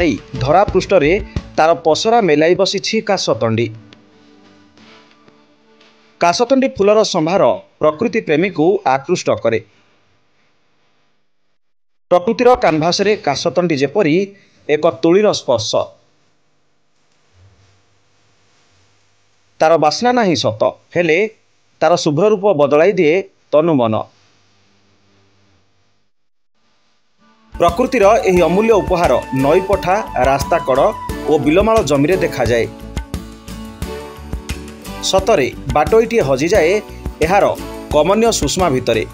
नहीं धरा पृष्ठरे तार पसरा मेलाई बसी काशतंडी। काशतंडी फूलर संभार प्रकृति प्रेमी को आकृष्ट करे। प्रकृतिर कानभास रे काशतंडी जेपरी एक तुलीर स्पर्श। तार बास्ना नहीं सत हेले तार शुभ्र रूप बदलाई दिए तनु मन। प्रकृतिर एही अमूल्य उपहार नई पठा रास्ता कड़ और बिलमाल जमीरे देखा जाए। सतरे बाटोईटी हजि जाए एहार कमन्य सुषमा भितरे।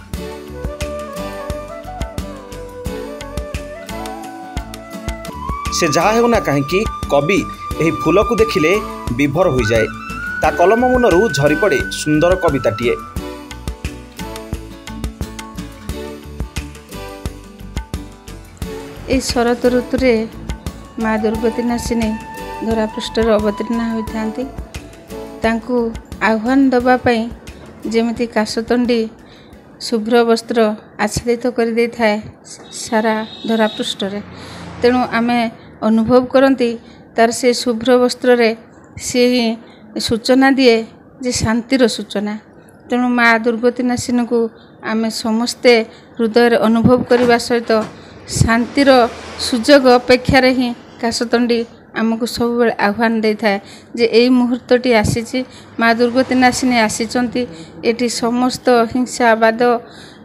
से जहा हेउना काहींकि कवि एही फूल को देखिले विभोर हो जाए। ता कलम मुनरू झरी पड़े सुंदर कविताटीए। ए शरत ऋतुरे माँ दुर्गति नासिनी धरापृष्ठर अवतीर्ण होइथांती। तांकु आह्वान दबापाई जेमिति काशतंडी शुभ्र वस्त्र आच्छादित कर दे थाए सारा धरापृष्ठरे। तेणु आमे अनुभव करती तार से शुभ्र वस्त्र रे से ही सूचना दिए जे शांतिर सूचना। तेणु माँ दुर्गति नासिनी को आमे समस्ते हृदय अनुभव करने सहित शांतिर सुजोग अपेक्षा ही काशतंडी आमको सब बेले आह्वान दे थाए जे यही मुहूर्तटी आसी माँ दुर्गति नासिनी आसीचंती। एटी समस्त हिंसावाद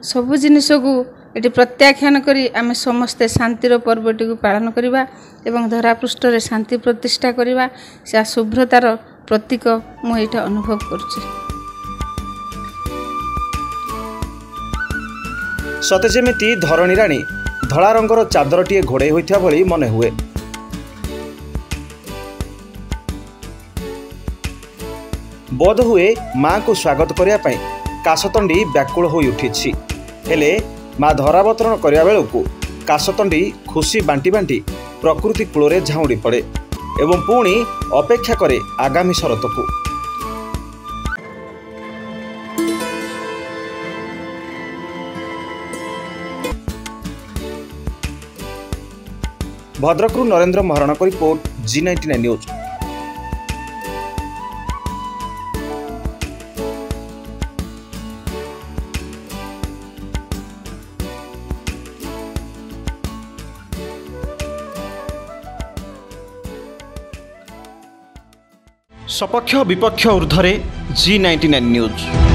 सबु जिनिस को ये प्रत्याख्यान करी आमे समस्ते शांतिर पर्वटी को पालन करिबा एवं धरापृष्ठ रे शांति प्रतिष्ठा करिबा से शुभ्रतार प्रतीक मु एटा अनुभव करुछि। सते जेमिति धरणी राणी धला रंगर चादरटीए घोड़े होइथिया भली मने हुए। बोध हुए माँ को स्वागत करिया पई काशतंडी व्याकुल होई उठिछि। हेले माँ धरावतरण करिया बेलକୁ काशतंडी खुशी बांटी बांटी प्रकृति कूଳରେ झाउड़ी पड़े एवं पुणी अपेक्षा करे आगामी शरत को। भद्रकरू नरेंद्र महाराणा को रिपोर्ट G99 न्यूज। सपक्ष विपक्ष ऊर्ध्वे G99 न्यूज।